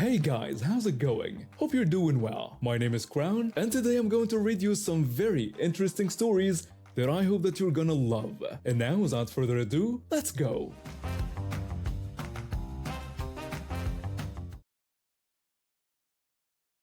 Hey guys, how's it going? Hope you're doing well. My name is Crown, and today I'm going to read you some very interesting stories that I hope that you're gonna love. And now, without further ado, let's go!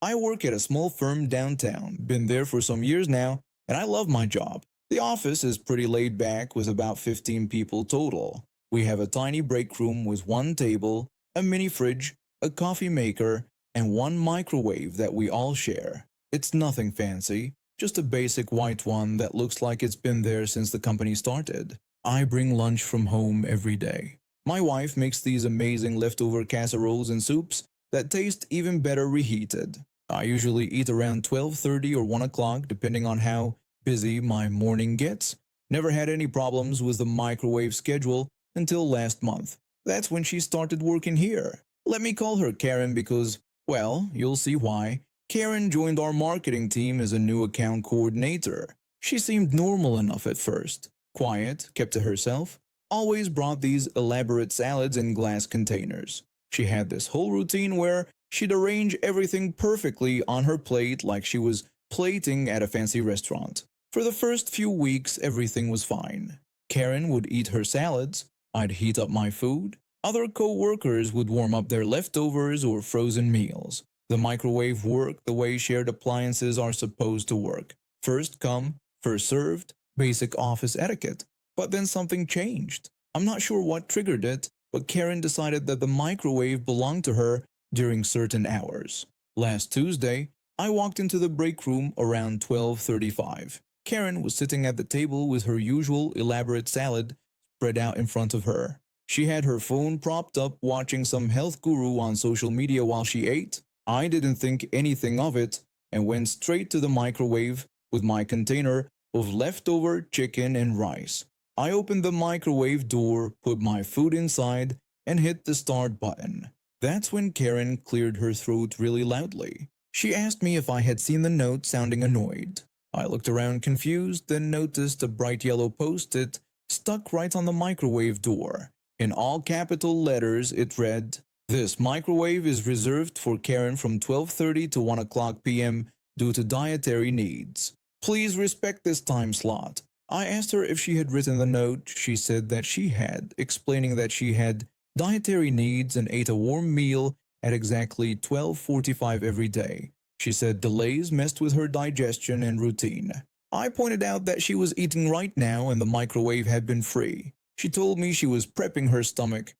I work at a small firm downtown, been there for some years now, and I love my job. The office is pretty laid back with about 15 people total. We have a tiny break room with one table, a mini fridge, a coffee maker, and one microwave that we all share. It's nothing fancy, just a basic white one that looks like it's been there since the company started. I bring lunch from home every day. My wife makes these amazing leftover casseroles and soups that taste even better reheated. I usually eat around 12:30 or 1 o'clock depending on how busy my morning gets. Never had any problems with the microwave schedule until last month. That's when she started working here. Let me call her Karen because, well, you'll see why. Karen joined our marketing team as a new account coordinator. She seemed normal enough at first. Quiet, kept to herself, always brought these elaborate salads in glass containers. She had this whole routine where she'd arrange everything perfectly on her plate like she was plating at a fancy restaurant. For the first few weeks, everything was fine. Karen would eat her salads, I'd heat up my food, other co-workers would warm up their leftovers or frozen meals. The microwave worked the way shared appliances are supposed to work. First come, first served, basic office etiquette. But then something changed. I'm not sure what triggered it, but Karen decided that the microwave belonged to her during certain hours. Last Tuesday, I walked into the break room around 12:35. Karen was sitting at the table with her usual elaborate salad spread out in front of her. She had her phone propped up watching some health guru on social media while she ate. I didn't think anything of it and went straight to the microwave with my container of leftover chicken and rice. I opened the microwave door, put my food inside, and hit the start button. That's when Karen cleared her throat really loudly. She asked me if I had seen the note, sounding annoyed. I looked around confused, then noticed a bright yellow post-it stuck right on the microwave door. In all capital letters, it read, "This microwave is reserved for Karen from 12:30 to 1 o'clock p.m. due to dietary needs. Please respect this time slot." I asked her if she had written the note. She said that she had, explaining that she had dietary needs and ate a warm meal at exactly 12:45 every day. She said delays messed with her digestion and routine. I pointed out that she was eating right now and the microwave had been free. She told me she was prepping her stomach.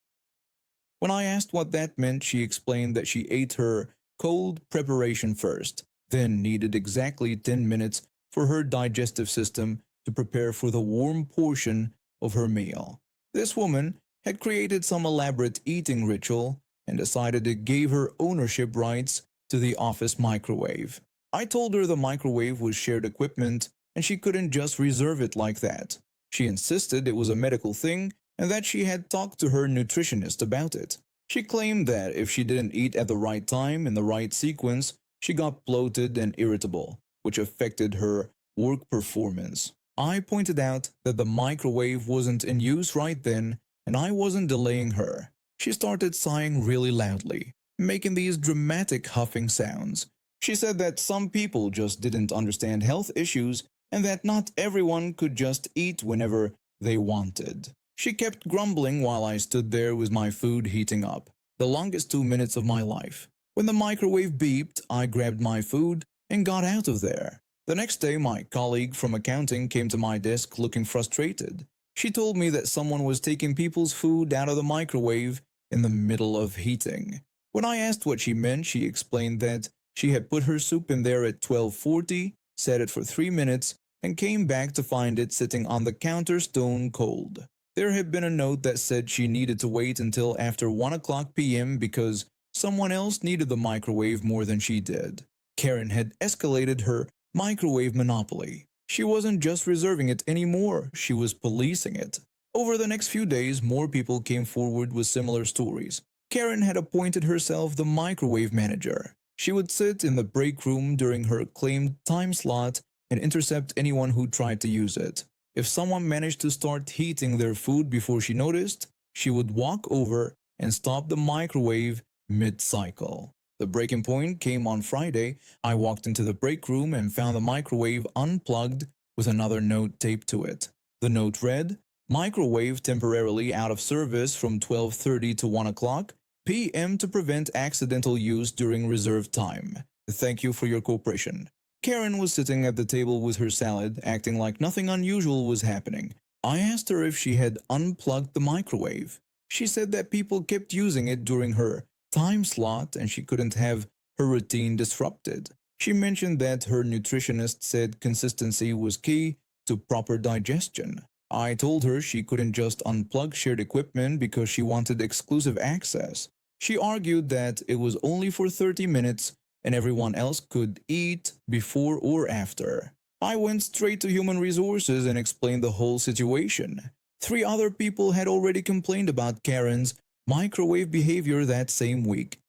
When I asked what that meant, she explained that she ate her cold preparation first, then needed exactly 10 minutes for her digestive system to prepare for the warm portion of her meal. This woman had created some elaborate eating ritual and decided it gave her ownership rights to the office microwave. I told her the microwave was shared equipment and she couldn't just reserve it like that. She insisted it was a medical thing and that she had talked to her nutritionist about it. She claimed that if she didn't eat at the right time in the right sequence, she got bloated and irritable, which affected her work performance. I pointed out that the microwave wasn't in use right then and I wasn't delaying her. She started sighing really loudly, making these dramatic huffing sounds. She said that some people just didn't understand health issues and that not everyone could just eat whenever they wanted. She kept grumbling while I stood there with my food heating up, the longest 2 minutes of my life. When the microwave beeped, I grabbed my food and got out of there. The next day, my colleague from accounting came to my desk looking frustrated. She told me that someone was taking people's food out of the microwave in the middle of heating. When I asked what she meant, she explained that she had put her soup in there at 12:40, set it for 3 minutes, and came back to find it sitting on the counter stone cold. There had been a note that said she needed to wait until after 1 o'clock p.m. because someone else needed the microwave more than she did. Karen had escalated her microwave monopoly. She wasn't just reserving it anymore, she was policing it. Over the next few days, more people came forward with similar stories. Karen had appointed herself the microwave manager. She would sit in the break room during her claimed time slot and intercept anyone who tried to use it. If someone managed to start heating their food before she noticed, she would walk over and stop the microwave mid-cycle. The breaking point came on Friday. I walked into the break room and found the microwave unplugged with another note taped to it. The note read, "Microwave temporarily out of service from 12:30 to 1 o'clock p.m. to prevent accidental use during reserved time. Thank you for your cooperation." Karen was sitting at the table with her salad, acting like nothing unusual was happening. I asked her if she had unplugged the microwave. She said that people kept using it during her time slot and she couldn't have her routine disrupted. She mentioned that her nutritionist said consistency was key to proper digestion. I told her she couldn't just unplug shared equipment because she wanted exclusive access. She argued that it was only for 30 minutes and everyone else could eat before or after. I went straight to human resources and explained the whole situation. 3 other people had already complained about Karen's microwave behavior that same week.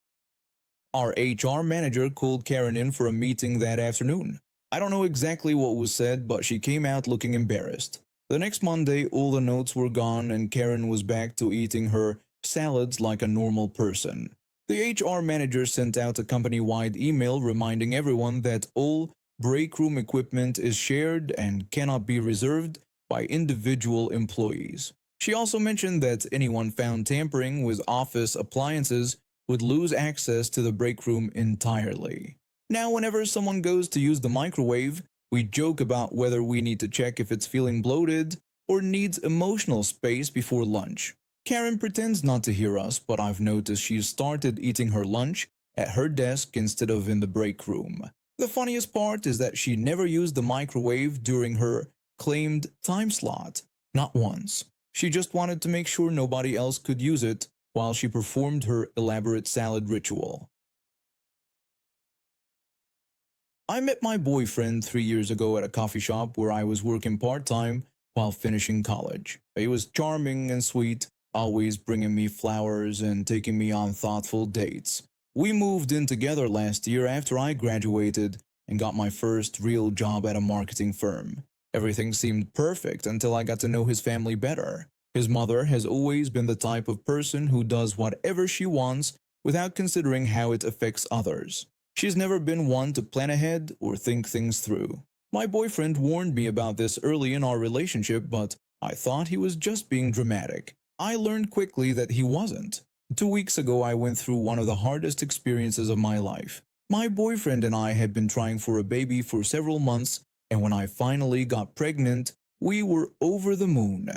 Our HR manager called Karen in for a meeting that afternoon. I don't know exactly what was said, but she came out looking embarrassed. The next Monday, all the notes were gone and Karen was back to eating her salads like a normal person. The HR manager sent out a company-wide email reminding everyone that all break room equipment is shared and cannot be reserved by individual employees. She also mentioned that anyone found tampering with office appliances would lose access to the break room entirely. Now, whenever someone goes to use the microwave, we joke about whether we need to check if it's feeling bloated or needs emotional space before lunch. Karen pretends not to hear us, but I've noticed she's started eating her lunch at her desk instead of in the break room. The funniest part is that she never used the microwave during her claimed time slot. Not once. She just wanted to make sure nobody else could use it while she performed her elaborate salad ritual. I met my boyfriend 3 years ago at a coffee shop where I was working part-time while finishing college. He was charming and sweet, always bringing me flowers and taking me on thoughtful dates. We moved in together last year after I graduated and got my first real job at a marketing firm. Everything seemed perfect until I got to know his family better. His mother has always been the type of person who does whatever she wants without considering how it affects others. She's never been one to plan ahead or think things through. My boyfriend warned me about this early in our relationship, but I thought he was just being dramatic. I learned quickly that he wasn't. 2 weeks ago, I went through one of the hardest experiences of my life. My boyfriend and I had been trying for a baby for several months, and when I finally got pregnant, we were over the moon.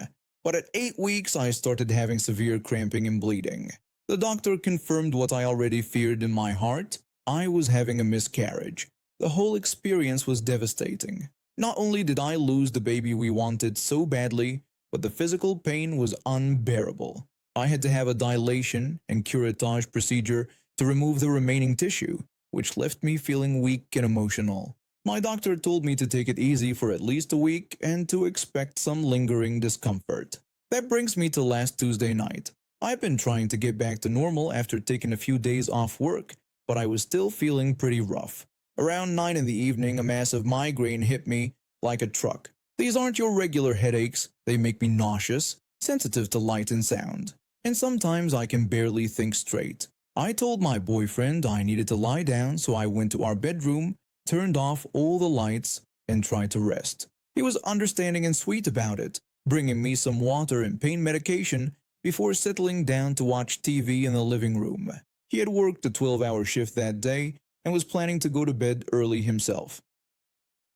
But at 8 weeks, I started having severe cramping and bleeding. The doctor confirmed what I already feared in my heart. I was having a miscarriage. The whole experience was devastating. Not only did I lose the baby we wanted so badly, but the physical pain was unbearable. I had to have a dilation and curettage procedure to remove the remaining tissue, which left me feeling weak and emotional. My doctor told me to take it easy for at least a week and to expect some lingering discomfort. That brings me to last Tuesday night. I've been trying to get back to normal after taking a few days off work, but I was still feeling pretty rough. Around 9 in the evening, a massive migraine hit me like a truck. These aren't your regular headaches. They make me nauseous, sensitive to light and sound, and sometimes I can barely think straight. I told my boyfriend I needed to lie down, so I went to our bedroom, turned off all the lights, and tried to rest. He was understanding and sweet about it, bringing me some water and pain medication before settling down to watch TV in the living room. He had worked a 12-hour shift that day and was planning to go to bed early himself.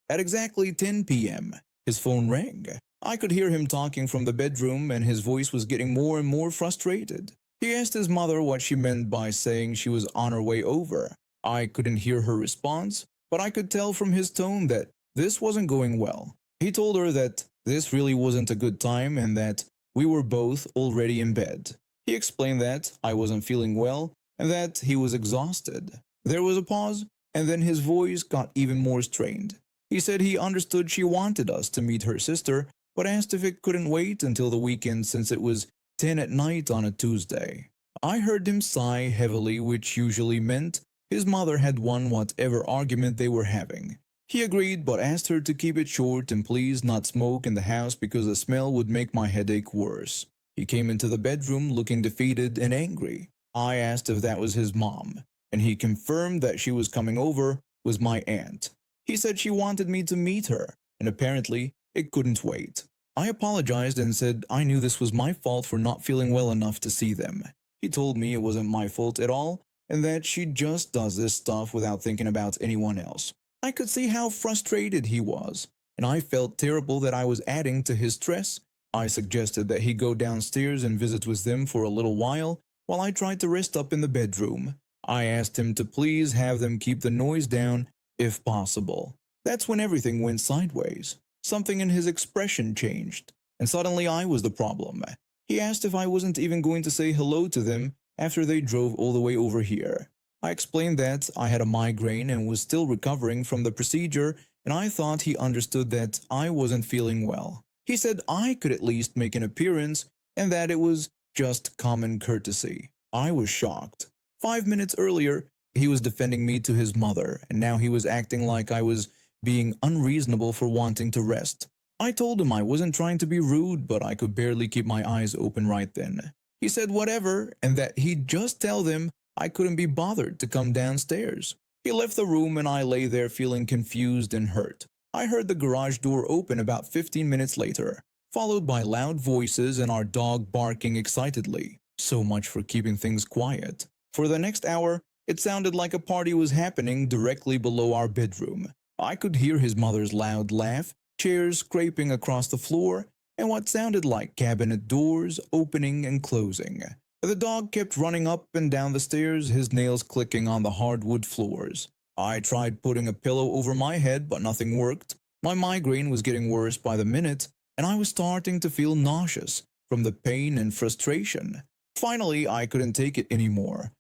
At exactly 10 p.m., his phone rang. I could hear him talking from the bedroom, and his voice was getting more and more frustrated. He asked his mother what she meant by saying she was on her way over. I couldn't hear her response, but I could tell from his tone that this wasn't going well. He told her that this really wasn't a good time and that we were both already in bed. He explained that I wasn't feeling well and that he was exhausted. There was a pause, and then his voice got even more strained. He said he understood she wanted us to meet her sister, but asked if it couldn't wait until the weekend since it was 10 at night on a Tuesday. I heard him sigh heavily, which usually meant his mother had won whatever argument they were having. He agreed, but asked her to keep it short and please not smoke in the house because the smell would make my headache worse. He came into the bedroom looking defeated and angry. I asked if that was his mom. and he confirmed that she was coming over was my aunt. He said she wanted me to meet her, and apparently it couldn't wait. I apologized and said I knew this was my fault for not feeling well enough to see them. He told me it wasn't my fault at all, and that she just does this stuff without thinking about anyone else. I could see how frustrated he was, and I felt terrible that I was adding to his stress. I suggested that he go downstairs and visit with them for a little while I tried to rest up in the bedroom. I asked him to please have them keep the noise down if possible. That's when everything went sideways. Something in his expression changed, and suddenly I was the problem. He asked if I wasn't even going to say hello to them after they drove all the way over here. I explained that I had a migraine and was still recovering from the procedure, and I thought he understood that I wasn't feeling well. He said I could at least make an appearance and that it was just common courtesy. I was shocked. 5 minutes earlier, he was defending me to his mother, and now he was acting like I was being unreasonable for wanting to rest. I told him I wasn't trying to be rude, but I could barely keep my eyes open right then. He said whatever, and that he'd just tell them I couldn't be bothered to come downstairs. He left the room and I lay there feeling confused and hurt. I heard the garage door open about 15 minutes later, followed by loud voices and our dog barking excitedly. So much for keeping things quiet. For the next hour, it sounded like a party was happening directly below our bedroom. I could hear his mother's loud laugh, chairs scraping across the floor, and what sounded like cabinet doors opening and closing. The dog kept running up and down the stairs, his nails clicking on the hardwood floors. I tried putting a pillow over my head, but nothing worked. My migraine was getting worse by the minute, and I was starting to feel nauseous from the pain and frustration. Finally, I couldn't take it anymore.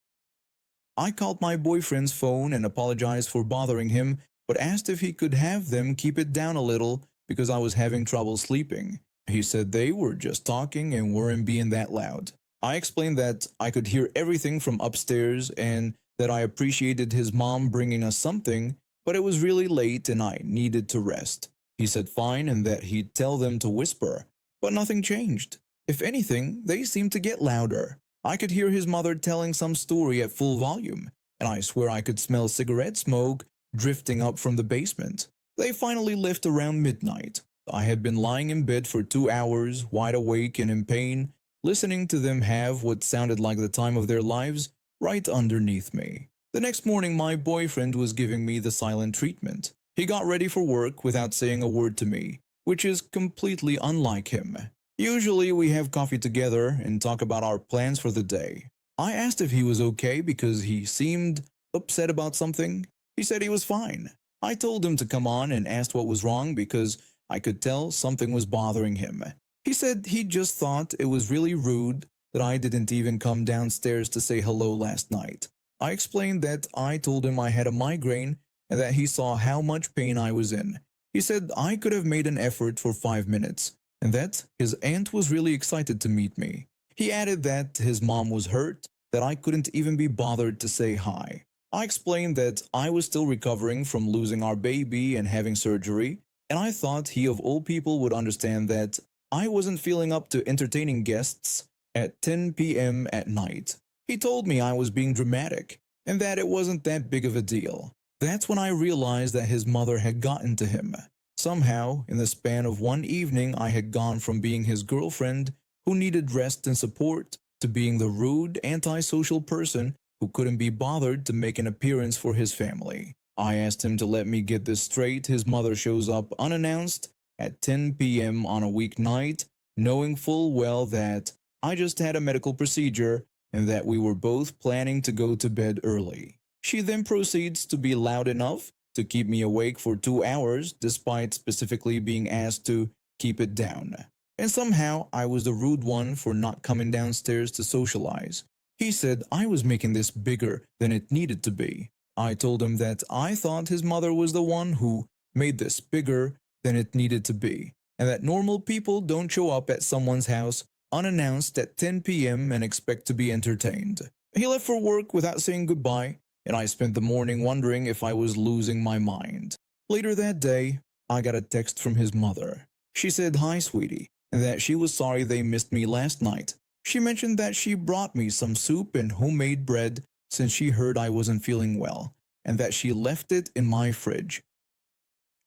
I called my boyfriend's phone and apologized for bothering him, but asked if he could have them keep it down a little because I was having trouble sleeping. He said they were just talking and weren't being that loud. I explained that I could hear everything from upstairs and that I appreciated his mom bringing us something, but it was really late and I needed to rest. He said fine and that he'd tell them to whisper, but nothing changed. If anything, they seemed to get louder. I could hear his mother telling some story at full volume, and I swear I could smell cigarette smoke drifting up from the basement. They finally left around midnight. I had been lying in bed for 2 hours, wide awake and in pain, listening to them have what sounded like the time of their lives right underneath me. The next morning, my boyfriend was giving me the silent treatment. He got ready for work without saying a word to me, which is completely unlike him. Usually we have coffee together and talk about our plans for the day. I asked if he was okay because he seemed upset about something. He said he was fine. I told him to come on and asked what was wrong because I could tell something was bothering him. He said he just thought it was really rude that I didn't even come downstairs to say hello last night. I explained that I told him I had a migraine and that he saw how much pain I was in. He said I could have made an effort for 5 minutes, and that his aunt was really excited to meet me. He added that his mom was hurt, that I couldn't even be bothered to say hi. I explained that I was still recovering from losing our baby and having surgery, and I thought he of all people would understand that I wasn't feeling up to entertaining guests at 10 p.m. at night. He told me I was being dramatic, and that it wasn't that big of a deal. That's when I realized that his mother had gotten to him. Somehow, in the span of one evening, I had gone from being his girlfriend who needed rest and support to being the rude, antisocial person who couldn't be bothered to make an appearance for his family. I asked him to let me get this straight. His mother shows up unannounced at 10 p.m. on a weeknight, knowing full well that I just had a medical procedure and that we were both planning to go to bed early. She then proceeds to be loud enough to keep me awake for 2 hours despite specifically being asked to keep it down. And somehow I was the rude one for not coming downstairs to socialize. He said I was making this bigger than it needed to be. I told him that I thought his mother was the one who made this bigger than it needed to be, and that normal people don't show up at someone's house unannounced at 10 p.m. and expect to be entertained. He left for work without saying goodbye, and I spent the morning wondering if I was losing my mind. Later that day, I got a text from his mother. She said hi, sweetie, and that she was sorry they missed me last night. She mentioned that she brought me some soup and homemade bread since she heard I wasn't feeling well and that she left it in my fridge.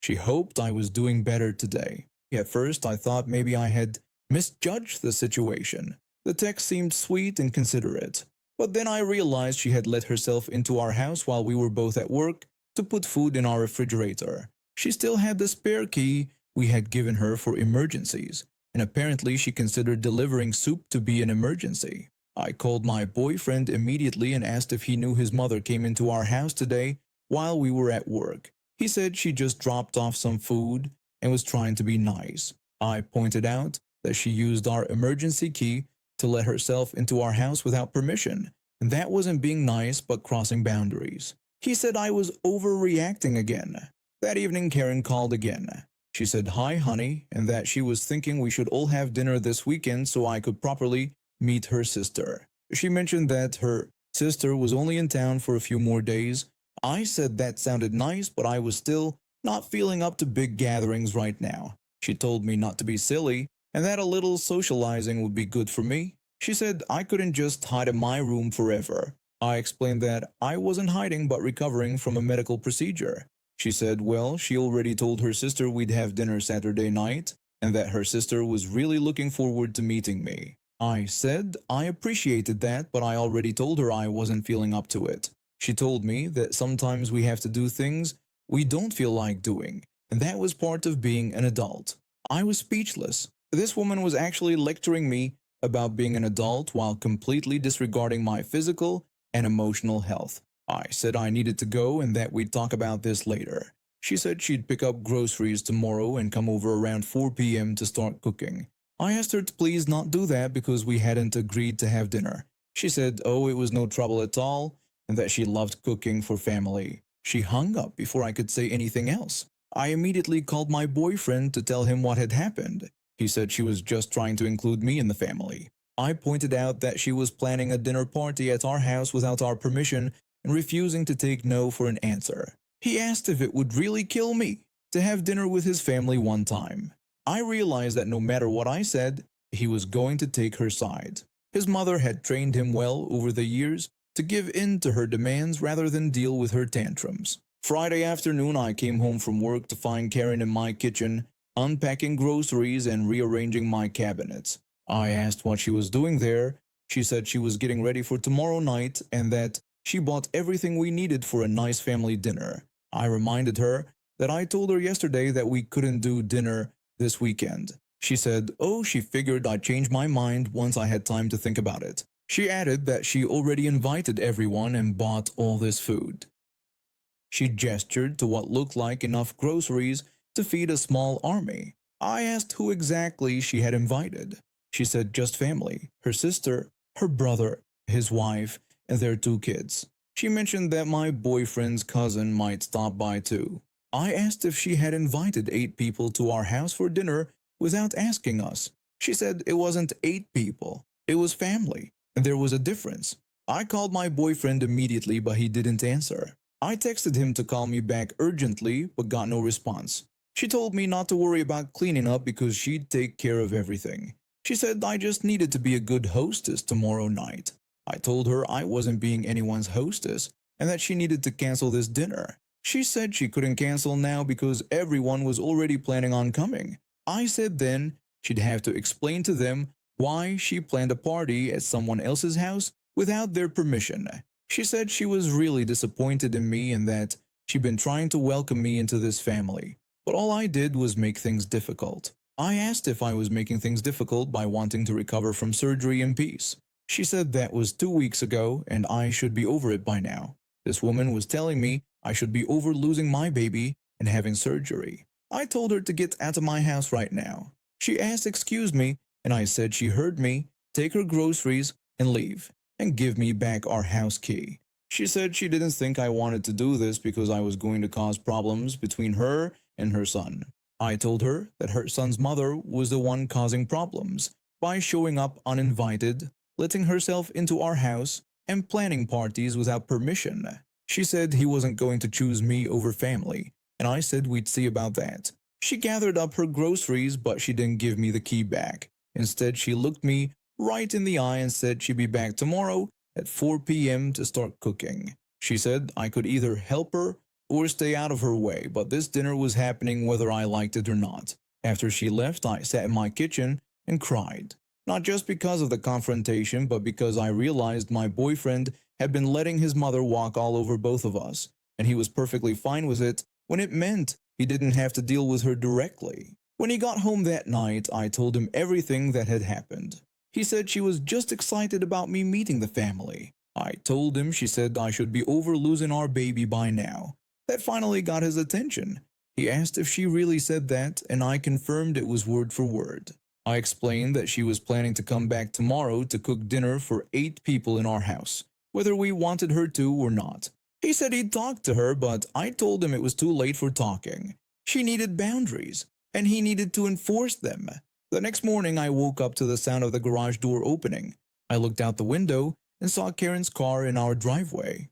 She hoped I was doing better today. At first, I thought maybe I had misjudged the situation. The text seemed sweet and considerate. But then I realized she had let herself into our house while we were both at work to put food in our refrigerator. She still had the spare key we had given her for emergencies, and apparently she considered delivering soup to be an emergency. I called my boyfriend immediately and asked if he knew his mother came into our house today while we were at work. He said she just dropped off some food and was trying to be nice. I pointed out that she used our emergency key to let herself into our house without permission, and that wasn't being nice but crossing boundaries. He said I was overreacting again. That evening Karen called again. She said hi honey and that she was thinking we should all have dinner this weekend so I could properly meet her sister. She mentioned that her sister was only in town for a few more days. I said that sounded nice, but I was still not feeling up to big gatherings right now. She told me not to be silly and that a little socializing would be good for me. She said I couldn't just hide in my room forever. I explained that I wasn't hiding but recovering from a medical procedure. She said, well, she already told her sister we'd have dinner Saturday night and that her sister was really looking forward to meeting me. I said I appreciated that, but I already told her I wasn't feeling up to it. She told me that sometimes we have to do things we don't feel like doing, and that was part of being an adult. I was speechless. This woman was actually lecturing me about being an adult while completely disregarding my physical and emotional health. I said I needed to go and that we'd talk about this later. She said she'd pick up groceries tomorrow and come over around 4 p.m. to start cooking. I asked her to please not do that because we hadn't agreed to have dinner. She said, oh, it was no trouble at all and that she loved cooking for family. She hung up before I could say anything else. I immediately called my boyfriend to tell him what had happened. He said she was just trying to include me in the family. I pointed out that she was planning a dinner party at our house without our permission and refusing to take no for an answer. He asked if it would really kill me to have dinner with his family one time. I realized that no matter what I said, he was going to take her side. His mother had trained him well over the years to give in to her demands rather than deal with her tantrums. Friday afternoon, I came home from work to find Karen in my kitchen, unpacking groceries and rearranging my cabinets. I asked what she was doing there. She said she was getting ready for tomorrow night and that she bought everything we needed for a nice family dinner. I reminded her that I told her yesterday that we couldn't do dinner this weekend. She said, oh, she figured I'd change my mind once I had time to think about it. She added that she already invited everyone and bought all this food. She gestured to what looked like enough groceries to feed a small army. I asked who exactly she had invited. She said just family, her sister, her brother, his wife, and their 2 kids. She mentioned that my boyfriend's cousin might stop by too. I asked if she had invited 8 people to our house for dinner without asking us. She said it wasn't 8 people, it was family, and there was a difference. I called my boyfriend immediately, but he didn't answer. I texted him to call me back urgently, but got no response. She told me not to worry about cleaning up because she'd take care of everything. She said I just needed to be a good hostess tomorrow night. I told her I wasn't being anyone's hostess and that she needed to cancel this dinner. She said she couldn't cancel now because everyone was already planning on coming. I said then she'd have to explain to them why she planned a party at someone else's house without their permission. She said she was really disappointed in me and that she'd been trying to welcome me into this family, but all I did was make things difficult. I asked if I was making things difficult by wanting to recover from surgery in peace. She said that was 2 weeks ago and I should be over it by now. This woman was telling me I should be over losing my baby and having surgery. I told her to get out of my house right now. She asked excuse me and I said she heard me, take her groceries and leave and give me back our house key. She said she didn't think I wanted to do this because I was going to cause problems between her and her son. I told her that her son's mother was the one causing problems by showing up uninvited, letting herself into our house, and planning parties without permission. She said he wasn't going to choose me over family, and I said we'd see about that. She gathered up her groceries, but she didn't give me the key back. Instead, she looked me right in the eye and said she'd be back tomorrow at 4 p.m. to start cooking. She said I could either help her or stay out of her way, but this dinner was happening whether I liked it or not. After she left, I sat in my kitchen and cried. Not just because of the confrontation, but because I realized my boyfriend had been letting his mother walk all over both of us, and he was perfectly fine with it when it meant he didn't have to deal with her directly. When he got home that night, I told him everything that had happened. He said she was just excited about me meeting the family. I told him she said I should be over losing our baby by now. That finally got his attention. He asked if she really said that, and I confirmed it was word for word. I explained that she was planning to come back tomorrow to cook dinner for 8 people in our house, whether we wanted her to or not. He said he'd talk to her, but I told him it was too late for talking. She needed boundaries, and he needed to enforce them. The next morning, I woke up to the sound of the garage door opening. I looked out the window and saw Karen's car in our driveway.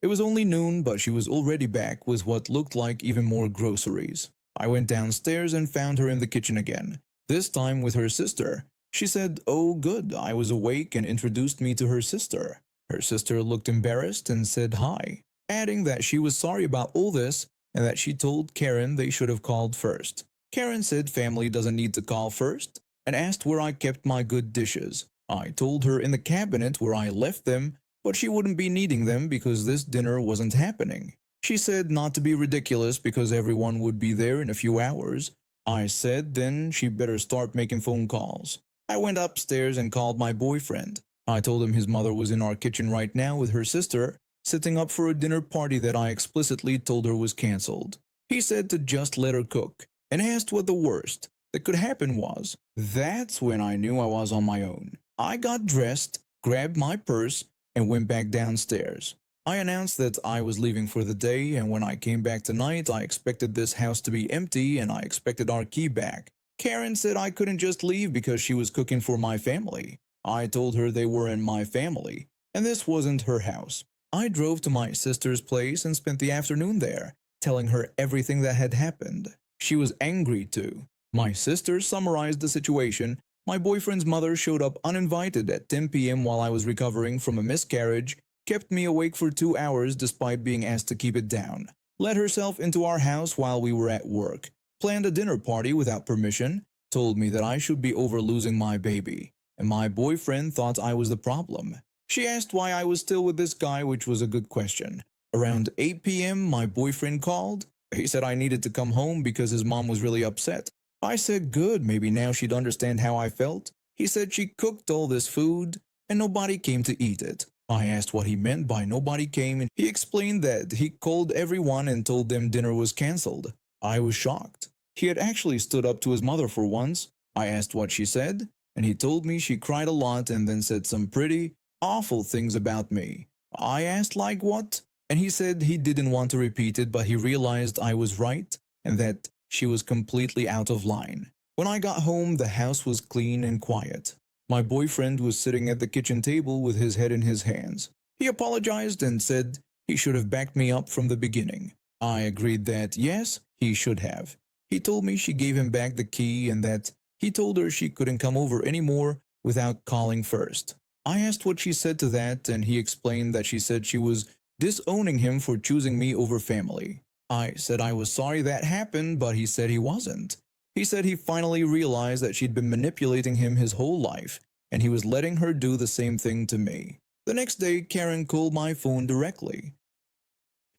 It was only noon, but she was already back with what looked like even more groceries. I went downstairs and found her in the kitchen again, this time with her sister. She said, "Oh, good, I was awake," and introduced me to her sister. Her sister looked embarrassed and said hi, adding that she was sorry about all this and that she told Karen they should have called first. Karen said family doesn't need to call first and asked where I kept my good dishes. I told her in the cabinet where I left them, but she wouldn't be needing them because this dinner wasn't happening. She said not to be ridiculous because everyone would be there in a few hours. I said then she better start making phone calls. I went upstairs and called my boyfriend. I told him his mother was in our kitchen right now with her sister, setting up for a dinner party that I explicitly told her was cancelled. He said to just let her cook, and asked what the worst that could happen was. That's when I knew I was on my own. I got dressed, grabbed my purse, and went back downstairs. I announced that I was leaving for the day, and when I came back tonight, I expected this house to be empty and I expected our key back. Karen said I couldn't just leave because she was cooking for my family. I told her they were in my family, and this wasn't her house. I drove to my sister's place and spent the afternoon there, telling her everything that had happened. She was angry too. My sister summarized the situation. My boyfriend's mother showed up uninvited at 10 p.m. while I was recovering from a miscarriage, kept me awake for 2 hours despite being asked to keep it down, let herself into our house while we were at work, planned a dinner party without permission, told me that I should be over losing my baby, and my boyfriend thought I was the problem. She asked why I was still with this guy, which was a good question. Around 8 p.m., my boyfriend called. He said I needed to come home because his mom was really upset. I said good, maybe now she'd understand how I felt. He said she cooked all this food and nobody came to eat it. I asked what he meant by nobody came, and he explained that he called everyone and told them dinner was cancelled. I was shocked. He had actually stood up to his mother for once. I asked what she said, and he told me she cried a lot and then said some pretty awful things about me. I asked like what? And he said he didn't want to repeat it, but he realized I was right and that she was completely out of line. When I got home, the house was clean and quiet. My boyfriend was sitting at the kitchen table with his head in his hands. He apologized and said he should have backed me up from the beginning. I agreed that yes, he should have. He told me she gave him back the key and that he told her she couldn't come over anymore without calling first. I asked what she said to that, and he explained that she said she was disowning him for choosing me over family. I said I was sorry that happened, but he said he wasn't. He said he finally realized that she'd been manipulating him his whole life, and he was letting her do the same thing to me. The next day, Karen called my phone directly.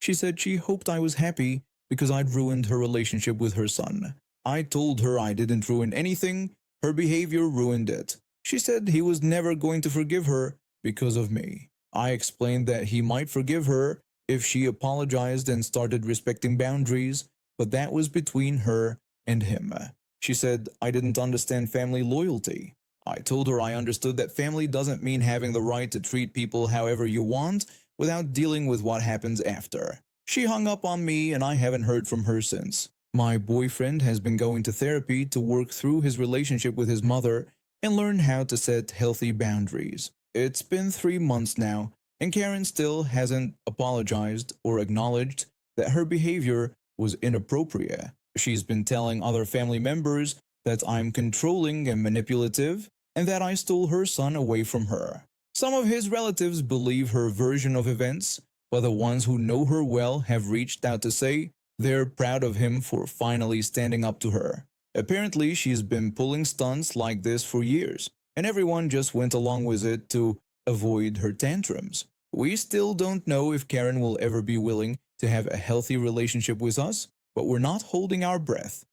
She said she hoped I was happy because I'd ruined her relationship with her son. I told her I didn't ruin anything, her behavior ruined it. She said he was never going to forgive her because of me. I explained that he might forgive her if she apologized and started respecting boundaries, but that was between her and him. She said I didn't understand family loyalty. I told her I understood that family doesn't mean having the right to treat people however you want without dealing with what happens after. She hung up on me and I haven't heard from her since. My boyfriend has been going to therapy to work through his relationship with his mother and learn how to set healthy boundaries. It's been 3 months now, and Karen still hasn't apologized or acknowledged that her behavior was inappropriate. She's been telling other family members that I'm controlling and manipulative, and that I stole her son away from her. Some of his relatives believe her version of events, but the ones who know her well have reached out to say they're proud of him for finally standing up to her. Apparently, she's been pulling stunts like this for years, and everyone just went along with it to avoid her tantrums. We still don't know if Karen will ever be willing to have a healthy relationship with us, but we're not holding our breath.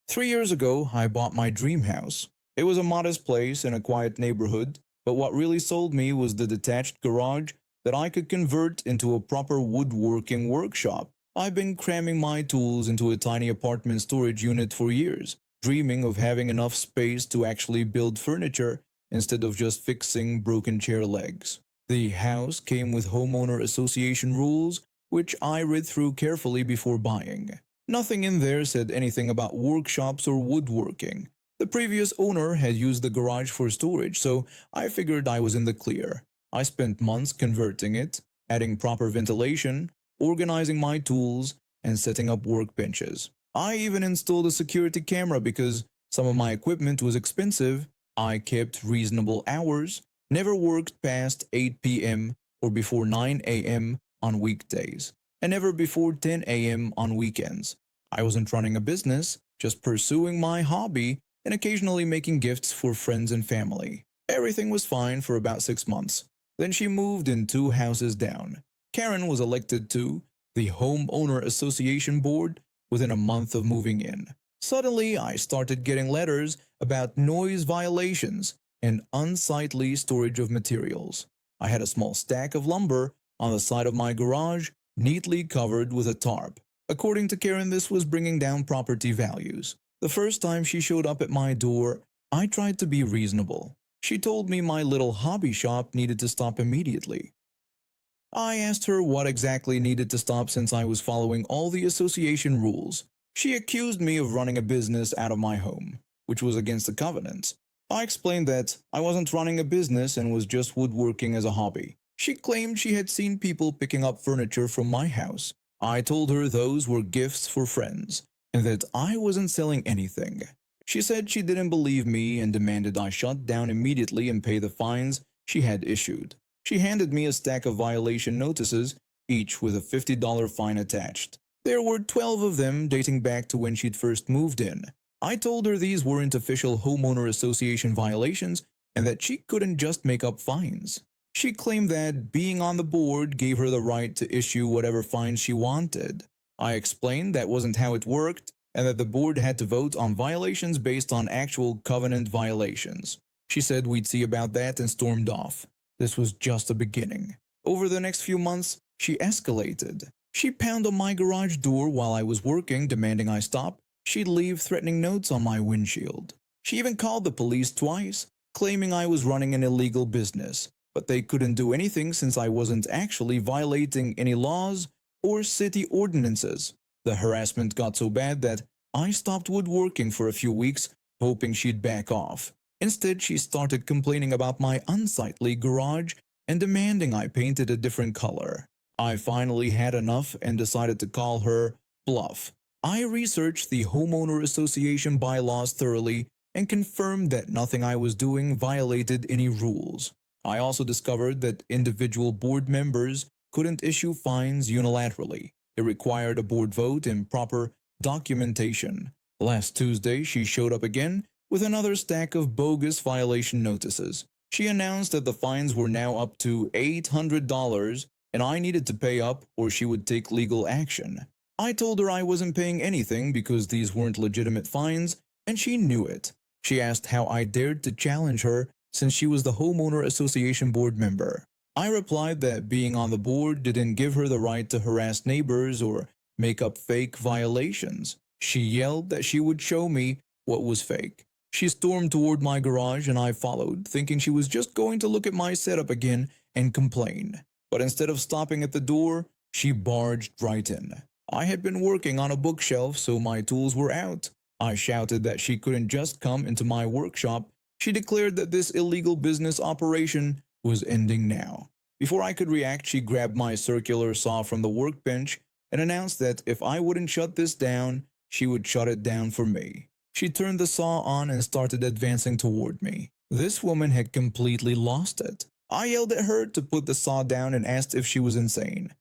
3 years ago, I bought my dream house. It was a modest place in a quiet neighborhood, but what really sold me was the detached garage that I could convert into a proper woodworking workshop. I've been cramming my tools into a tiny apartment storage unit for years, dreaming of having enough space to actually build furniture instead of just fixing broken chair legs. The house came with homeowner association rules, which I read through carefully before buying. Nothing in there said anything about workshops or woodworking. The previous owner had used the garage for storage, so I figured I was in the clear. I spent months converting it, adding proper ventilation, organizing my tools, and setting up workbenches. I even installed a security camera because some of my equipment was expensive. I kept reasonable hours, never worked past 8 p.m. or before 9 a.m. on weekdays, and never before 10 a.m. on weekends. I wasn't running a business, just pursuing my hobby and occasionally making gifts for friends and family. Everything was fine for about 6 months. Then she moved in 2 houses down. Karen was elected to the Homeowner Association Board within a month of moving in. Suddenly, I started getting letters about noise violations and unsightly storage of materials. I had a small stack of lumber on the side of my garage, neatly covered with a tarp. According to Karen, this was bringing down property values. The first time she showed up at my door, I tried to be reasonable. She told me my little hobby shop needed to stop immediately. I asked her what exactly needed to stop since I was following all the association rules. She accused me of running a business out of my home, which was against the covenants. I explained that I wasn't running a business and was just woodworking as a hobby. She claimed she had seen people picking up furniture from my house. I told her those were gifts for friends, and that I wasn't selling anything. She said she didn't believe me and demanded I shut down immediately and pay the fines she had issued. She handed me a stack of violation notices, each with a $50 fine attached. There were 12 of them dating back to when she'd first moved in. I told her these weren't official homeowner association violations and that she couldn't just make up fines. She claimed that being on the board gave her the right to issue whatever fines she wanted. I explained that wasn't how it worked and that the board had to vote on violations based on actual covenant violations. She said we'd see about that and stormed off. This was just the beginning. Over the next few months, she escalated. She'd pound on my garage door while I was working, demanding I stop. She'd leave threatening notes on my windshield. She even called the police twice, claiming I was running an illegal business, but they couldn't do anything since I wasn't actually violating any laws or city ordinances. The harassment got so bad that I stopped woodworking for a few weeks, hoping she'd back off. Instead, she started complaining about my unsightly garage and demanding I painted a different color. I finally had enough and decided to call her bluff. I researched the homeowner association bylaws thoroughly and confirmed that nothing I was doing violated any rules. I also discovered that individual board members couldn't issue fines unilaterally. It required a board vote and proper documentation. Last Tuesday, she showed up again with another stack of bogus violation notices. She announced that the fines were now up to $800 and I needed to pay up or she would take legal action. I told her I wasn't paying anything because these weren't legitimate fines, and she knew it. She asked how I dared to challenge her since she was the homeowner association board member. I replied that being on the board didn't give her the right to harass neighbors or make up fake violations. She yelled that she would show me what was fake. She stormed toward my garage and I followed, thinking she was just going to look at my setup again and complain. But instead of stopping at the door, she barged right in. I had been working on a bookshelf, so my tools were out. I shouted that she couldn't just come into my workshop. She declared that this illegal business operation was ending now. Before I could react, she grabbed my circular saw from the workbench and announced that if I wouldn't shut this down, she would shut it down for me. She turned the saw on and started advancing toward me. This woman had completely lost it. I yelled at her to put the saw down and asked if she was insane.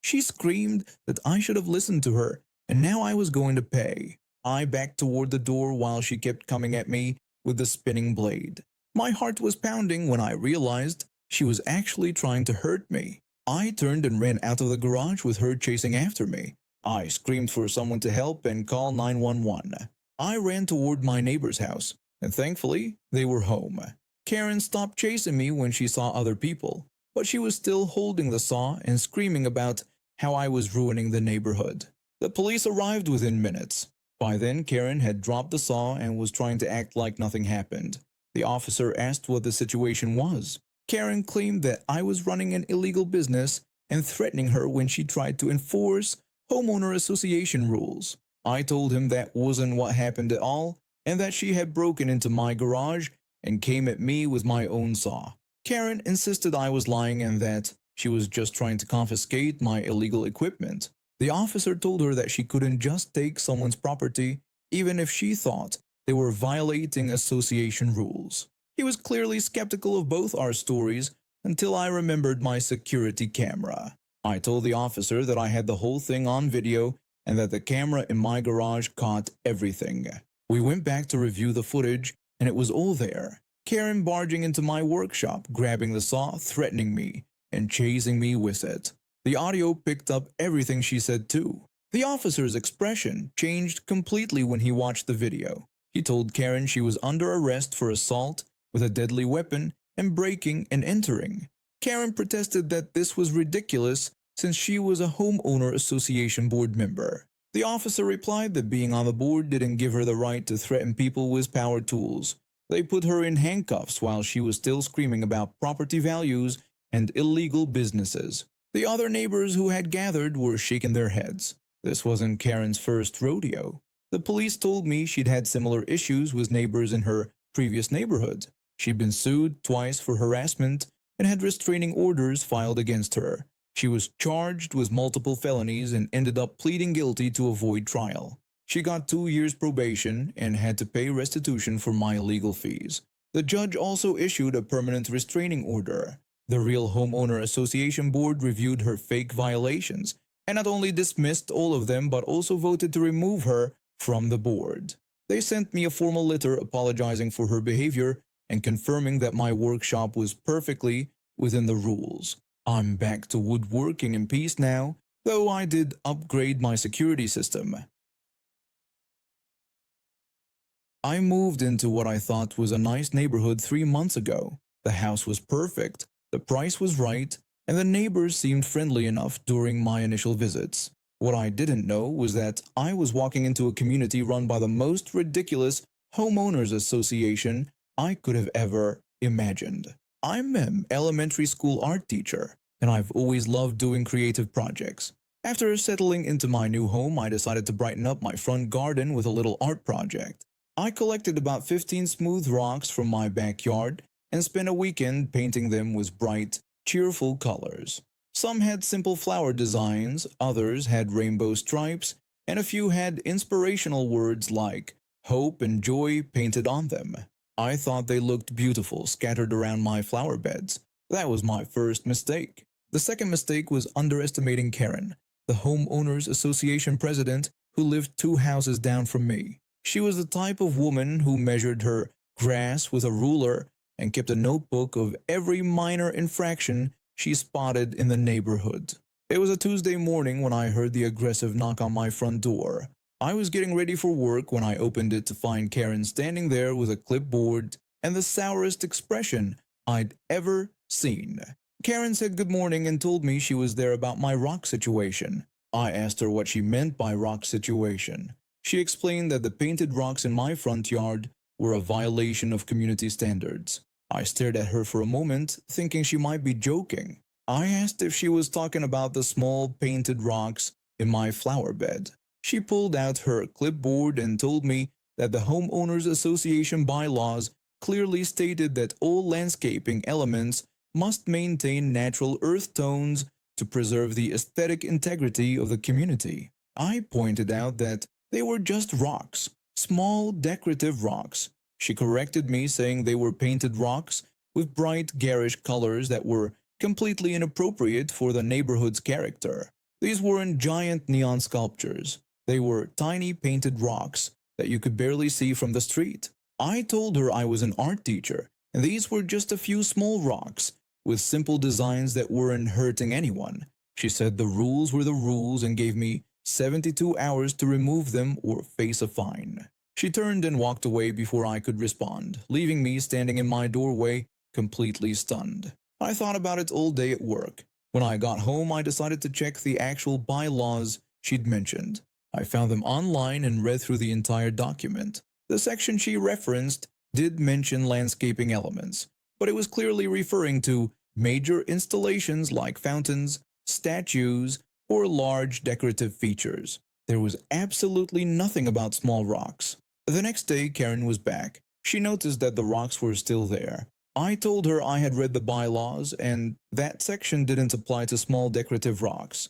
She screamed that I should have listened to her, and now I was going to pay. I backed toward the door while she kept coming at me with the spinning blade. My heart was pounding when I realized she was actually trying to hurt me. I turned and ran out of the garage with her chasing after me. I screamed for someone to help and call 911. I ran toward my neighbor's house, and thankfully, they were home. Karen stopped chasing me when she saw other people, but she was still holding the saw and screaming about how I was ruining the neighborhood. The police arrived within minutes. By then, Karen had dropped the saw and was trying to act like nothing happened. The officer asked what the situation was. Karen claimed that I was running an illegal business and threatening her when she tried to enforce homeowner association rules. I told him that wasn't what happened at all, and that she had broken into my garage and came at me with my own saw. Karen insisted I was lying and that she was just trying to confiscate my illegal equipment. The officer told her that she couldn't just take someone's property even if she thought they were violating association rules. He was clearly skeptical of both our stories until I remembered my security camera. I told the officer that I had the whole thing on video and that the camera in my garage caught everything. We went back to review the footage and it was all there. Karen barging into my workshop, grabbing the saw, threatening me, and chasing me with it. The audio picked up everything she said too. The officer's expression changed completely when he watched the video. He told Karen she was under arrest for assault with a deadly weapon and breaking and entering. Karen protested that this was ridiculous since she was a homeowner association board member. The officer replied that being on the board didn't give her the right to threaten people with power tools. They put her in handcuffs while she was still screaming about property values and illegal businesses. The other neighbors who had gathered were shaking their heads. This wasn't Karen's first rodeo. The police told me she'd had similar issues with neighbors in her previous neighborhood. She'd been sued twice for harassment and had restraining orders filed against her. She was charged with multiple felonies and ended up pleading guilty to avoid trial. She got 2 years probation and had to pay restitution for my legal fees. The judge also issued a permanent restraining order. The Real Homeowner Association Board reviewed her fake violations and not only dismissed all of them but also voted to remove her from the board. They sent me a formal letter apologizing for her behavior and confirming that my workshop was perfectly within the rules. I'm back to woodworking in peace now, though I did upgrade my security system. I moved into what I thought was a nice neighborhood 3 months ago. The house was perfect, the price was right, and the neighbors seemed friendly enough during my initial visits. What I didn't know was that I was walking into a community run by the most ridiculous homeowners association I could have ever imagined. I'm an elementary school art teacher, and I've always loved doing creative projects. After settling into my new home, I decided to brighten up my front garden with a little art project. I collected about 15 smooth rocks from my backyard and spent a weekend painting them with bright, cheerful colors. Some had simple flower designs, others had rainbow stripes, and a few had inspirational words like hope and joy painted on them. I thought they looked beautiful scattered around my flower beds. That was my first mistake. The second mistake was underestimating Karen, the Homeowners Association president who lived 2 houses down from me. She was the type of woman who measured her grass with a ruler and kept a notebook of every minor infraction she spotted in the neighborhood. It was a Tuesday morning when I heard the aggressive knock on my front door. I was getting ready for work when I opened it to find Karen standing there with a clipboard and the sourest expression I'd ever seen. Karen said good morning and told me she was there about my rock situation. I asked her what she meant by rock situation. She explained that the painted rocks in my front yard were a violation of community standards. I stared at her for a moment, thinking she might be joking. I asked if she was talking about the small painted rocks in my flower bed. She pulled out her clipboard and told me that the Homeowners Association bylaws clearly stated that all landscaping elements must maintain natural earth tones to preserve the aesthetic integrity of the community. I pointed out that they were just rocks, small decorative rocks. She corrected me, saying they were painted rocks with bright garish colors that were completely inappropriate for the neighborhood's character. These weren't giant neon sculptures. They were tiny painted rocks that you could barely see from the street. I told her I was an art teacher, and these were just a few small rocks with simple designs that weren't hurting anyone. She said the rules were the rules and gave me 72 hours to remove them or face a fine. She turned and walked away before I could respond, leaving me standing in my doorway, completely stunned. I thought about it all day at work. When I got home, I decided to check the actual bylaws she'd mentioned. I found them online and read through the entire document. The section she referenced did mention landscaping elements, but it was clearly referring to major installations like fountains, statues, or large decorative features. There was absolutely nothing about small rocks. The next day, Karen was back. She noticed that the rocks were still there. I told her I had read the bylaws and that section didn't apply to small decorative rocks.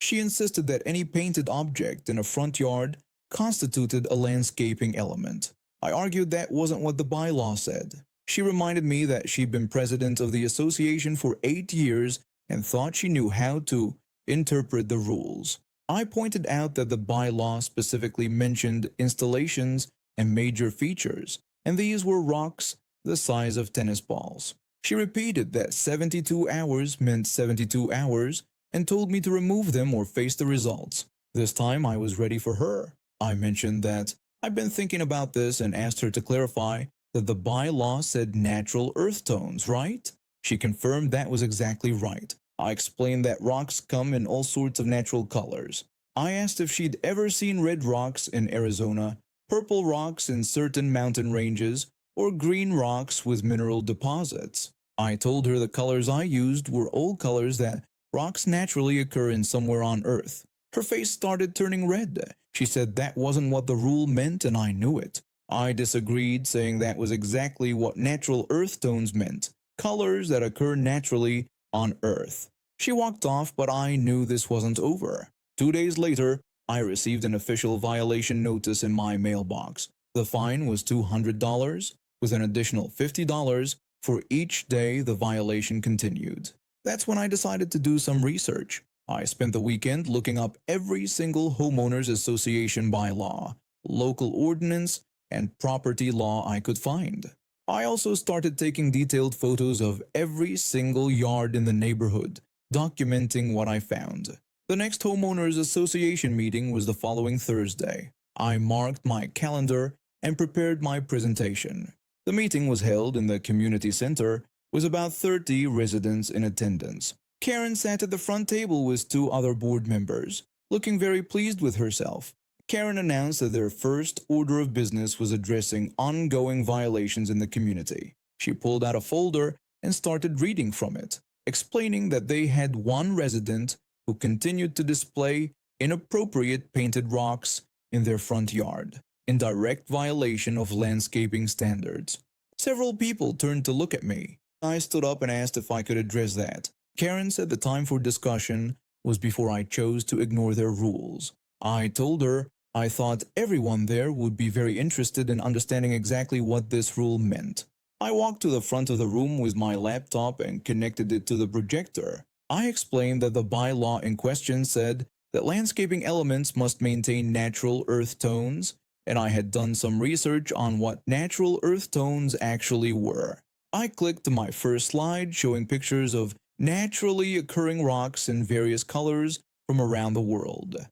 She insisted that any painted object in a front yard constituted a landscaping element. I argued that wasn't what the bylaw said. She reminded me that she'd been president of the association for 8 years and thought she knew how to interpret the rules. I pointed out that the bylaw specifically mentioned installations and major features, and these were rocks the size of tennis balls. She repeated that 72 hours meant 72 hours and told me to remove them or face the results. This time I was ready for her. I mentioned that I'd been thinking about this and asked her to clarify that the bylaw said natural earth tones, right? She confirmed that was exactly right. I explained that rocks come in all sorts of natural colors. I asked if she'd ever seen red rocks in Arizona, purple rocks in certain mountain ranges, or green rocks with mineral deposits. I told her the colors I used were all colors that rocks naturally occur in somewhere on Earth. Her face started turning red. She said that wasn't what the rule meant and I knew it. I disagreed, saying that was exactly what natural earth tones meant, colors that occur naturally on Earth. She walked off, but I knew this wasn't over. 2 days later, I received an official violation notice in my mailbox. The fine was $200, with an additional $50 for each day the violation continued. That's when I decided to do some research. I spent the weekend looking up every single homeowners association bylaw, local ordinance, and property law I could find. I also started taking detailed photos of every single yard in the neighborhood, documenting what I found. The next homeowners association meeting was the following Thursday. I marked my calendar and prepared my presentation. The meeting was held in the community center, with about 30 residents in attendance. Karen sat at the front table with 2 other board members, looking very pleased with herself. Karen announced that their first order of business was addressing ongoing violations in the community. She pulled out a folder and started reading from it, explaining that they had one resident who continued to display inappropriate painted rocks in their front yard, in direct violation of landscaping standards. Several people turned to look at me. I stood up and asked if I could address that. Karen said the time for discussion was before I chose to ignore their rules. I told her I thought everyone there would be very interested in understanding exactly what this rule meant. I walked to the front of the room with my laptop and connected it to the projector. I explained that the bylaw in question said that landscaping elements must maintain natural earth tones, and I had done some research on what natural earth tones actually were. I clicked to my first slide showing pictures of naturally occurring rocks in various colors from around the world.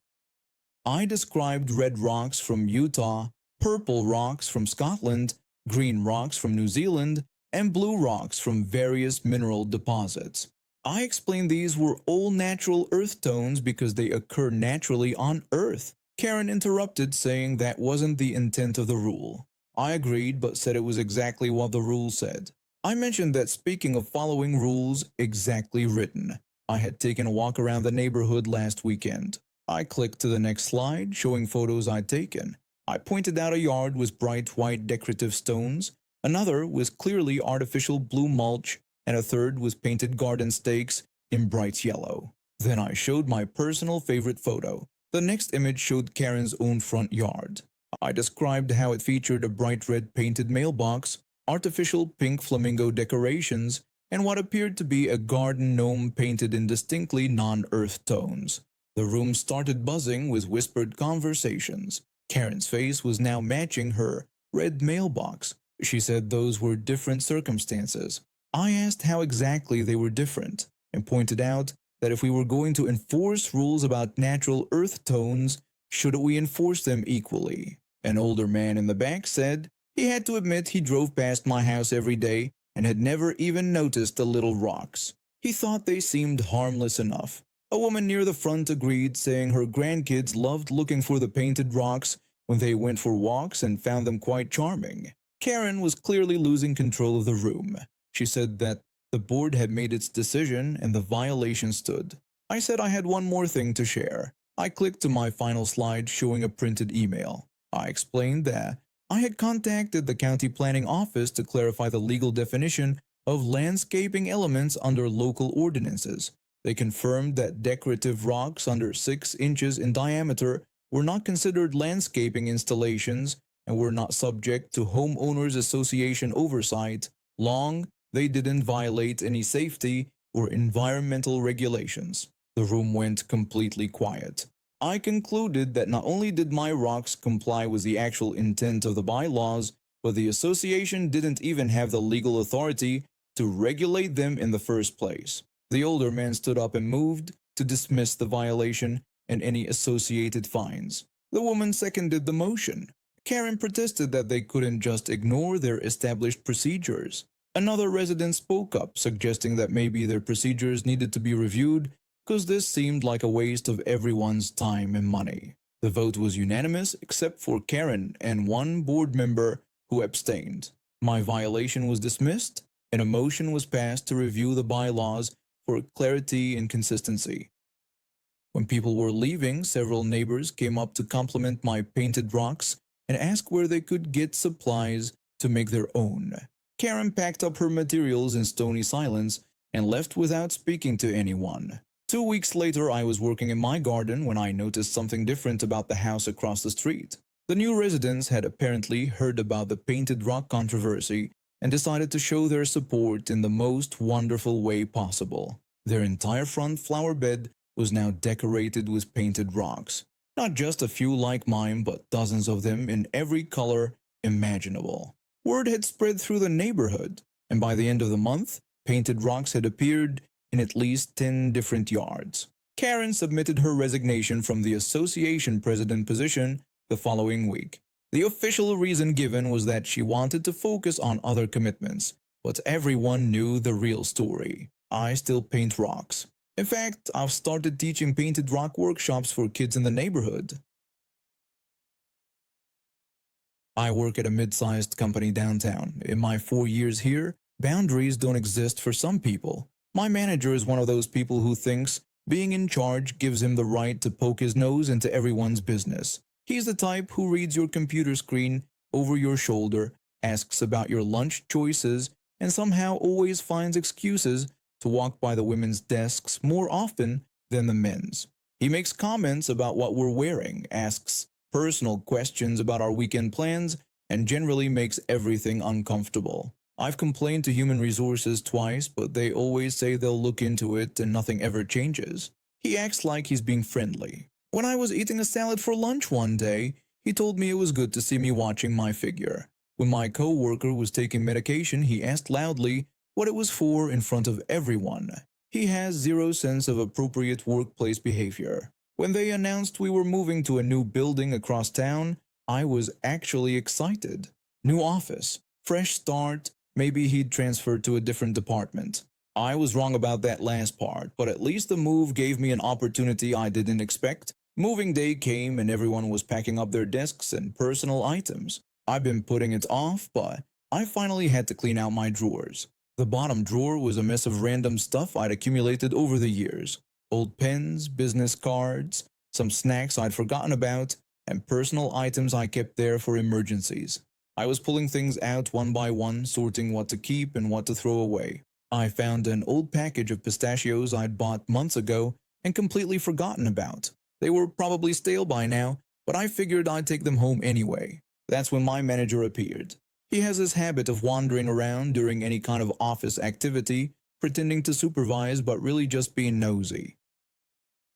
I described red rocks from Utah, purple rocks from Scotland, green rocks from New Zealand, and blue rocks from various mineral deposits. I explained these were all natural earth tones because they occur naturally on Earth. Karen interrupted, saying that wasn't the intent of the rule. I agreed, but said it was exactly what the rule said. I mentioned that speaking of following rules exactly written, I had taken a walk around the neighborhood last weekend. I clicked to the next slide, showing photos I'd taken. I pointed out a yard with bright white decorative stones, another with clearly artificial blue mulch, and a third with painted garden stakes in bright yellow. Then I showed my personal favorite photo. The next image showed Karen's own front yard. I described how it featured a bright red painted mailbox, artificial pink flamingo decorations, and what appeared to be a garden gnome painted in distinctly non-earth tones. The room started buzzing with whispered conversations. Karen's face was now matching her red mailbox. She said those were different circumstances. I asked how exactly they were different, and pointed out that if we were going to enforce rules about natural earth tones, shouldn't we enforce them equally? An older man in the back said he had to admit he drove past my house every day and had never even noticed the little rocks. He thought they seemed harmless enough. A woman near the front agreed, saying her grandkids loved looking for the painted rocks when they went for walks and found them quite charming. Karen was clearly losing control of the room. She said that the board had made its decision and the violation stood. I said I had one more thing to share. I clicked to my final slide showing a printed email. I explained that I had contacted the county planning office to clarify the legal definition of landscaping elements under local ordinances. They confirmed that decorative rocks under 6 inches in diameter were not considered landscaping installations and were not subject to homeowners association oversight. Long, they didn't violate any safety or environmental regulations. The room went completely quiet. I concluded that not only did my rocks comply with the actual intent of the bylaws, but the association didn't even have the legal authority to regulate them in the first place. The older man stood up and moved to dismiss the violation and any associated fines. The woman seconded the motion. Karen protested that they couldn't just ignore their established procedures. Another resident spoke up, suggesting that maybe their procedures needed to be reviewed because this seemed like a waste of everyone's time and money. The vote was unanimous except for Karen and one board member who abstained. My violation was dismissed, and a motion was passed to review the bylaws for clarity and consistency. When people were leaving, several neighbors came up to compliment my painted rocks and ask where they could get supplies to make their own. Karen packed up her materials in stony silence and left without speaking to anyone. 2 weeks later, I was working in my garden when I noticed something different about the house across the street. The new residents had apparently heard about the painted rock controversy and decided to show their support in the most wonderful way possible. Their entire front flower bed was now decorated with painted rocks. Not just a few like mine, but dozens of them in every color imaginable. Word had spread through the neighborhood, and by the end of the month, painted rocks had appeared in at least 10 different yards. Karen submitted her resignation from the association president position the following week. The official reason given was that she wanted to focus on other commitments, but everyone knew the real story. I still paint rocks. In fact, I've started teaching painted rock workshops for kids in the neighborhood. I work at a mid-sized company downtown. In my 4 years here, boundaries don't exist for some people. My manager is one of those people who thinks being in charge gives him the right to poke his nose into everyone's business. He's the type who reads your computer screen over your shoulder, asks about your lunch choices, and somehow always finds excuses to walk by the women's desks more often than the men's. He makes comments about what we're wearing, asks personal questions about our weekend plans, and generally makes everything uncomfortable. I've complained to human resources twice, but they always say they'll look into it and nothing ever changes. He acts like he's being friendly. When I was eating a salad for lunch one day, he told me it was good to see me watching my figure. When my co-worker was taking medication, he asked loudly what it was for in front of everyone. He has zero sense of appropriate workplace behavior. When they announced we were moving to a new building across town, I was actually excited. New office, fresh start, maybe he'd transferred to a different department. I was wrong about that last part, but at least the move gave me an opportunity I didn't expect. Moving day came and everyone was packing up their desks and personal items. I've been putting it off, but I finally had to clean out my drawers. The bottom drawer was a mess of random stuff I'd accumulated over the years. Old pens, business cards, some snacks I'd forgotten about, and personal items I kept there for emergencies. I was pulling things out one by one, sorting what to keep and what to throw away. I found an old package of pistachios I'd bought months ago and completely forgotten about. They were probably stale by now, but I figured I'd take them home anyway. That's when my manager appeared. He has this habit of wandering around during any kind of office activity, pretending to supervise but really just being nosy.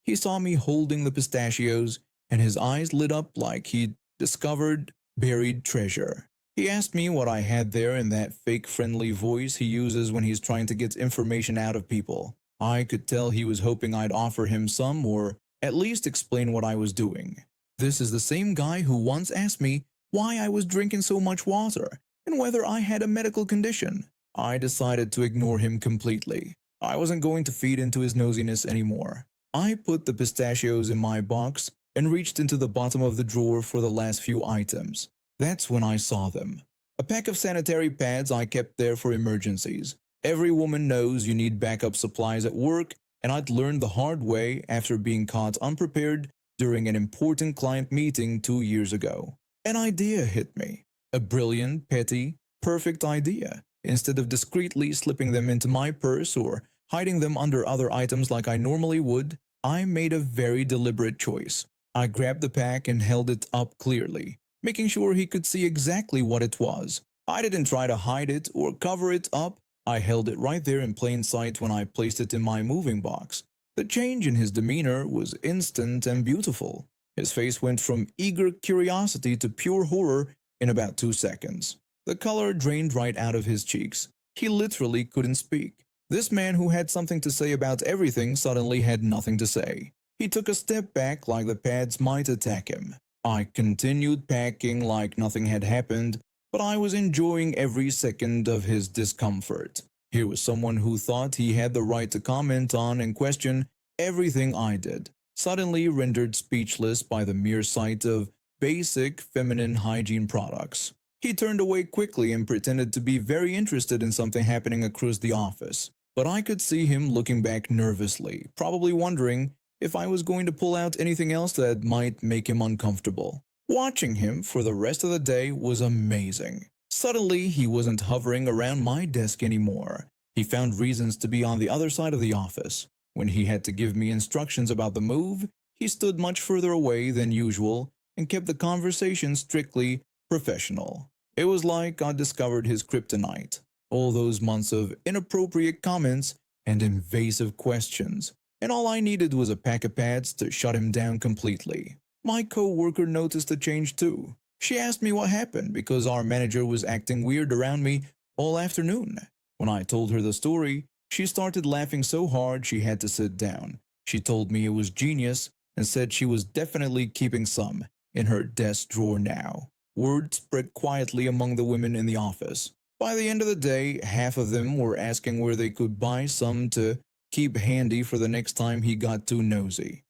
He saw me holding the pistachios, and his eyes lit up like he'd discovered buried treasure. He asked me what I had there in that fake friendly voice he uses when he's trying to get information out of people. I could tell he was hoping I'd offer him some or at least explain what I was doing. This is the same guy who once asked me why I was drinking so much water and whether I had a medical condition. I decided to ignore him completely. I wasn't going to feed into his nosiness anymore. I put the pistachios in my box and reached into the bottom of the drawer for the last few items. That's when I saw them. A pack of sanitary pads I kept there for emergencies. Every woman knows you need backup supplies at work, and I'd learned the hard way after being caught unprepared during an important client meeting 2 years ago. An idea hit me. A brilliant, petty, perfect idea. Instead of discreetly slipping them into my purse or hiding them under other items like I normally would, I made a very deliberate choice. I grabbed the pack and held it up clearly, making sure he could see exactly what it was. I didn't try to hide it or cover it up. I held it right there in plain sight when I placed it in my moving box. The change in his demeanor was instant and beautiful. His face went from eager curiosity to pure horror in about 2 seconds. The color drained right out of his cheeks. He literally couldn't speak. This man who had something to say about everything suddenly had nothing to say. He took a step back like the pads might attack him. I continued packing like nothing had happened, but I was enjoying every second of his discomfort. Here was someone who thought he had the right to comment on and question everything I did, suddenly rendered speechless by the mere sight of basic feminine hygiene products. He turned away quickly and pretended to be very interested in something happening across the office, but I could see him looking back nervously, probably wondering if I was going to pull out anything else that might make him uncomfortable. Watching him for the rest of the day was amazing. Suddenly, he wasn't hovering around my desk anymore. He found reasons to be on the other side of the office. When he had to give me instructions about the move, he stood much further away than usual and kept the conversation strictly professional. It was like I discovered his kryptonite. All those months of inappropriate comments and invasive questions, and all I needed was a pack of pads to shut him down completely. My co-worker noticed the change too. She asked me what happened because our manager was acting weird around me all afternoon. When I told her the story, she started laughing so hard she had to sit down. She told me it was genius and said she was definitely keeping some in her desk drawer now. Word spread quietly among the women in the office. By the end of the day, half of them were asking where they could buy some to keep handy for the next time he got too nosy.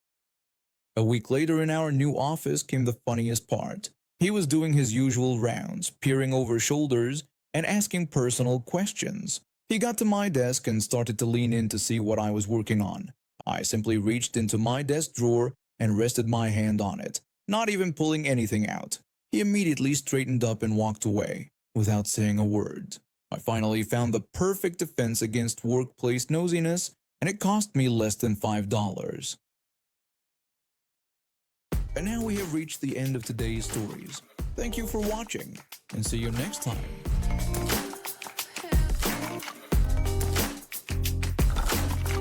A week later in our new office came the funniest part. He was doing his usual rounds, peering over shoulders and asking personal questions. He got to my desk and started to lean in to see what I was working on. I simply reached into my desk drawer and rested my hand on it, not even pulling anything out. He immediately straightened up and walked away, without saying a word. I finally found the perfect defense against workplace nosiness, and it cost me less than $5. And now we have reached the end of today's stories. Thank you for watching, and see you next time.